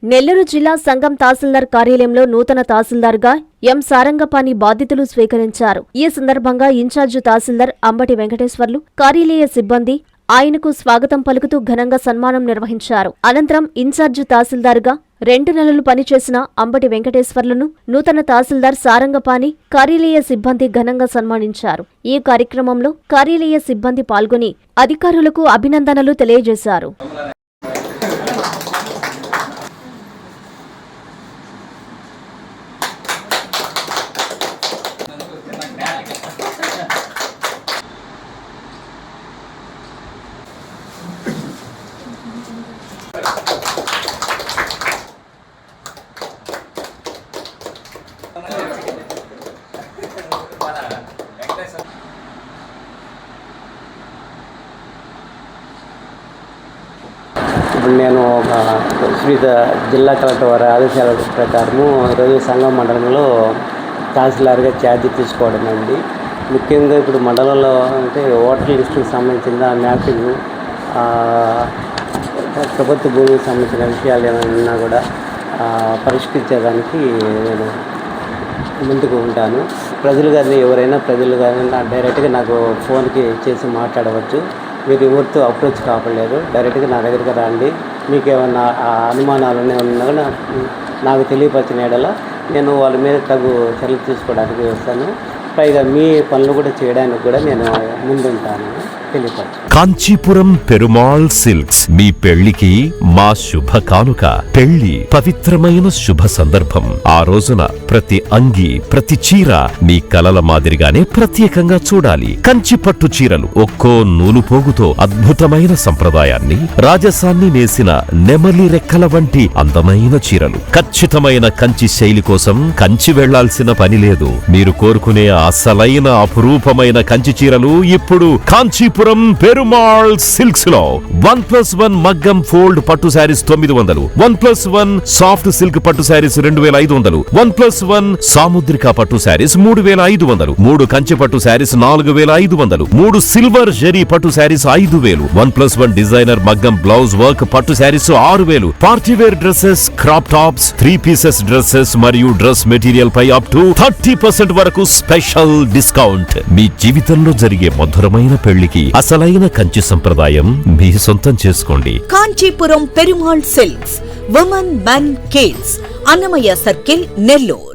నెల్లూరు జిల్లా సంగం తహసీల్దార్ కార్యాలయంలో నూతన తహసీల్దార్గా ఎం సారంగపాణి బాధ్యతలు స్వీకరించారు. ఈ సందర్భంగా ఇన్ఛార్జి తహసీల్దార్ అంబటి వెంకటేశ్వర్లు, కార్యాలయ సిబ్బంది ఆయనకు స్వాగతం పలుకుతూ ఘనంగా సన్మానం నిర్వహించారు. అనంతరం ఇన్ఛార్జి తహసీల్దార్గా 2 నెలలు పనిచేసిన అంబటి వెంకటేశ్వర్లను నూతన తహసీల్దార్ సారంగపాణి, కార్యాలయ సిబ్బంది ఘనంగా సన్మానించారు. ఈ కార్యక్రమంలో కార్యాలయ సిబ్బంది పాల్గొని అధికారులకు అభినందనలు తెలియజేశారు. ఇప్పుడు నేను జిల్లా కలెక్టర్ వారి ఆదేశాల ప్రకారము ఈరోజు సంగం మండలంలో తహసీల్దార్గా ఛార్జ్ తీసుకోవడం అండి. ముఖ్యంగా ఇప్పుడు మండలంలో అంటే ఓటర్ లిస్టుకు సంబంధించిన మ్యాపింగ్, ప్రభుత్వ భూమికి సంబంధించిన విషయాలు ఏమైనా కూడా పరిష్కరించేదానికి నేను ముందుకు ఉంటాను. ప్రజలు కానీ డైరెక్ట్గా నాకు ఫోన్కి చేసి మాట్లాడవచ్చు. మీరు ఎవరితో అప్రోచ్ కావట్లేదు, డైరెక్ట్గా నా దగ్గరికి రండి. మీకు ఏమన్నా అనుమానాలు ఉన్నా కూడా నాకు తెలియపరిచిన ఎడల నేను వాళ్ళ మీద తగు చర్యలు తీసుకోవడానికి వస్తాను. పైగా మీ పనులు కూడా చేయడానికి కూడా నేను ముందుంటాను. కాంచీపురం పెరుమాళ్ సిల్క్స్ మీ పెళ్లికి మా శుభ కానుక. పెళ్లి పవిత్రమైన శుభ సందర్భం. ఆ రోజున ప్రతి అంగి, ప్రతి చీర మీ కలల మాదిరిగానే ప్రత్యేకంగా చూడాలి. కంచి పట్టు చీరలు ఒక్కో నూలు పోగుతో అద్భుతమైన సంప్రదాయాన్ని, రాజసాన్ని నేసిన నెమలి రెక్కల వంటి అందమైన చీరలు. ఖచ్చితమైన కంచి శైలి కోసం కంచి వెళ్లాల్సిన పని లేదు. మీరు కోరుకునే అసలైన అపురూపమైన కంచి చీరలు ఇప్పుడు కాంచీపురం పెరుమాళ్ సిల్క్స్ లో 1+1 మగ్గం ఫోల్డ్ పట్టు శారీస్ 900, 1+1 సాఫ్ట్ సిల్క్ పట్టు శారీస్ 2500, 1+1 సాముద్రిక పట్టు శారీస్ 3500, 3 కంచి పట్టు శారీస్ 4500, 3 సిల్వర్ జరీ పట్టు శారీస్ 5000, 1+1 డిజైనర్ మగ్గం బ్లౌజ్ వర్క్ పట్టు sarees 6000, party wear dresses, crop tops, 3 pieces dresses మరియు డ్రెస్ మెటీరియల్ పై అప్ టు 30% వరకు స్పెషల్ డిస్కౌంట్. మీ జీవితంలో జరిగే మధురమైన పెళ్లికి అసలైన కంచి సంప్రదాయం మీ సొంతం చేసుకోండి. Kanchipuram Perumal silks, women, men, kids, Annamayya circle, Nellore.